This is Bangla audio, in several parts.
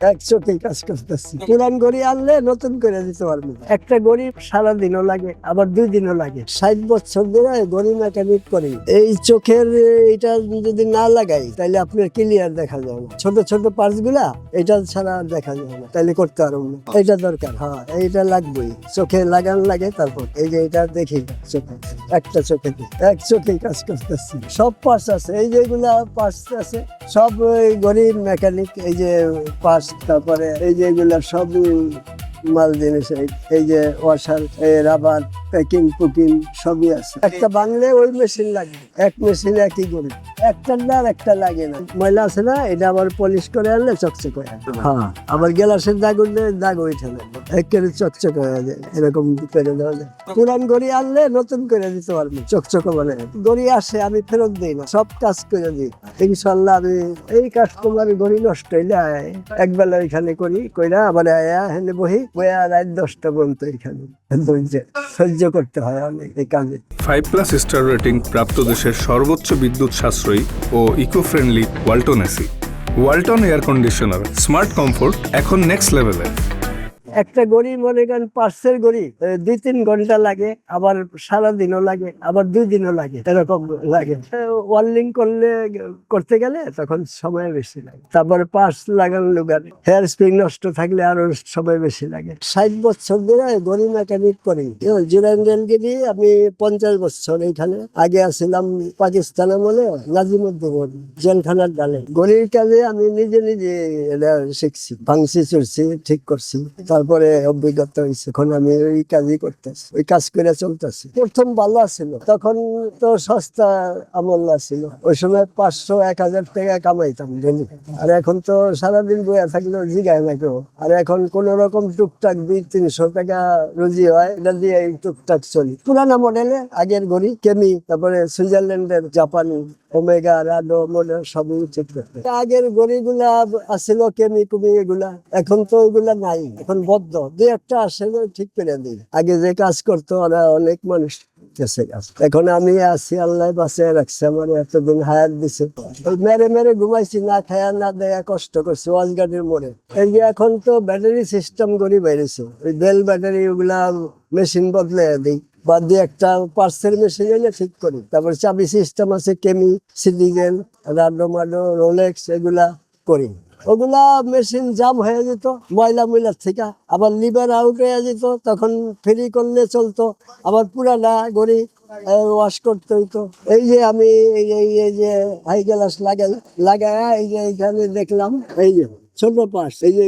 এক চোখে কাজ করতেছি। পুরান গড়ি আনলে নতুন করে দিতে পারবো। একটা গড়ি সারাদিনও লাগে, আবার 2 দিনও লাগে। 60 বছর ধরে গড়ি মেকানিক করি। এই চোখের এটা যদি না লাগাই তাহলে আপনার ক্লিয়ার দেখা যাবে না। ছোট ছোট পার্টস গুলা এটা ছাড়া দেখা যাবে না, তাহলে করতে পারবো না। এটা দরকার, হ্যাঁ এইটা লাগবেই। চোখে লাগান লাগে, তারপর এই যে এটা দেখি চোখে, একটা চোখে এক চোখে কাজ করতেছি। সব পার্টস আছে, এই যেগুলা পার্টস আছে সব গড়ি মেকানিক। এই যে পার্টস, তারপরে এই যে এগুলা সব মাল জিনিস, এই যে ওয়াশার, রাবার, প্যাকিং পুকিং সবই আছে। একটা বাংলে ওই মেশিন লাগে, এক মেশিন একই গড়ি, একটার না আর একটা লাগে না। ময়লা আছে না, এটা আবার পলিশ করে আনলে চকচক হয়ে যায়। হ্যাঁ, আবার গ্লাসের দাগ উঠলে দাগ উঠে না, একেবারে চকচক হয়ে যায়। এরকম করে দেওয়া যায়। পুরান গড়ি আনলে নতুন করে দিতে পারবো, চকচক মানে। গড়ি আসে আমি ফেরত দিই না, সব কাজ করে দিই ইনশাল্লাহ। আমি এই কাস্টমার গড়ি নষ্ট হইলে একবেলা এখানে করি, কইরা আবার আয়া হেনে বহি, বইয়া রাত 10টা পর্যন্ত এখানে সহ্য করতে হয় অনেক এই কাজে। 5+ স্টার রেটিং প্রাপ্ত দেশের সর্বোচ্চ বিদ্যুৎ সাশ্রয়ী ও eco friendly Walton AC. Walton air conditioner, smart comfort এখন নেক্সট লেভেলে। একটা গড়ি মনে করেন পার্সের গড়ি 2-3 ঘন্টা লাগে, আবার সারাদিনও লাগে, আবার 2 দিনও লাগে, এরকম লাগে। ওয়ার্লিং করতে গেলে তখন সময় বেশি লাগে। তারপরে পার্স লাগানো লুগারে হেয়ার স্প্রিং নষ্ট থাকলে আরো সময় বেশি লাগে। 60 বছর ধরে গড়ি মেকানিক করি। জুরাইনগিরি আমি 50 বছর এইখানে। আগে আসছিলাম পাকিস্তান আমলে নাজিমুদ্দিন জেলখানার ডালে। গড়ির কাজে আমি নিজে নিজে এটা শিখছি, ভাঙছি চড়ছি, ঠিক করছি। তারপরে অভিজ্ঞতা হয়েছে, এখন আমি ওই কাজই করতেছি, ওই কাজ করে চলতেছি। প্রথম ভালো আছিল, তখন তো সস্তা আমল ছিল। ওই সময় 500-1000 টাকা কামাইতাম ডেলি। আর এখন তো সারাদিন বইয়া থাকলেও জিগায় না কেউ। আর এখন কোন রকম টুকটাক 200-300 টাকা রুজি হয়, এটা দিয়ে এই টুকটাক চলি। পুরানা মডেলে আগের ঘড়ি, কেমি, তারপরে সুইজারল্যান্ডের, জাপানি, ওমেগা, রাডো মডেল সবই ঠিক করতে। আগের ঘড়িগুলা আছিল কেমি কুমি এগুলা, এখন তো ওগুলা নাই, এখন বদ্ধ। 2-একটা আসলে ঠিক করে দিই। আগে যে কাজ করতো ওরা অনেক মানুষ গেছে কাজ। এখন আমি আছি, আল্লাহ বাঁচিয়ে রাখছে, আমার এতদিন হায়াত দিছে। মেরে মেরে ঘুমাইছি, না খায়া না দেয়া কষ্ট করছি ওয়াজগাড়ির মোড়ে। এই যে এখন তো ব্যাটারি সিস্টেম ঘড়ি বেরিয়েছে, ওই বেল ব্যাটারি ওগুলা মেশিন বদলে দিই, বা দিয়ে একটা পার্সেল মেশিন এনে ঠিক করি। তারপর চাবি সিস্টেম আছে, কেমি, সিটিজেন, রাডো, রোলেক্স এগুলা করি। ওগুলা মেশিন জাম হয়ে যেত ময়লার থেকে, আবার লিভার আউট হয়ে যেত, তখন ফ্রি করলে চলতো। আবার পুরানা গড়ি ওয়াশ করতে হইতো। এই যে আমি এই যে হাই গ্লাস লাগায় এই যে এখানে দেখলাম, এই যে ছোট পাশ, এই যে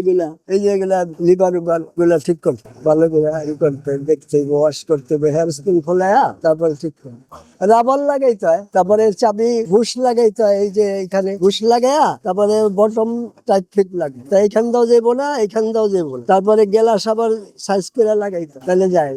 এগুলা লিভার গুলা ঠিক করতে, ভালো করে করতে, দেখতে ওয়াশ করতে হবে, হেয়ার স্পিন খোলায়া তারপরে ঠিক করতে। রাবার লাগাইতে হয়, তারপরে চাবি ঘুষ লাগাইতে হয়, এই যে এখানে ঘুষ লাগায়া তারপরে বটম টাইট ফিট লাগে, তা এইখান দাও যাবো না, এইখান দাও যাবো না। তারপরে গ্লাস আবার সাইজ করে লাগাইতে, তাহলে যায়।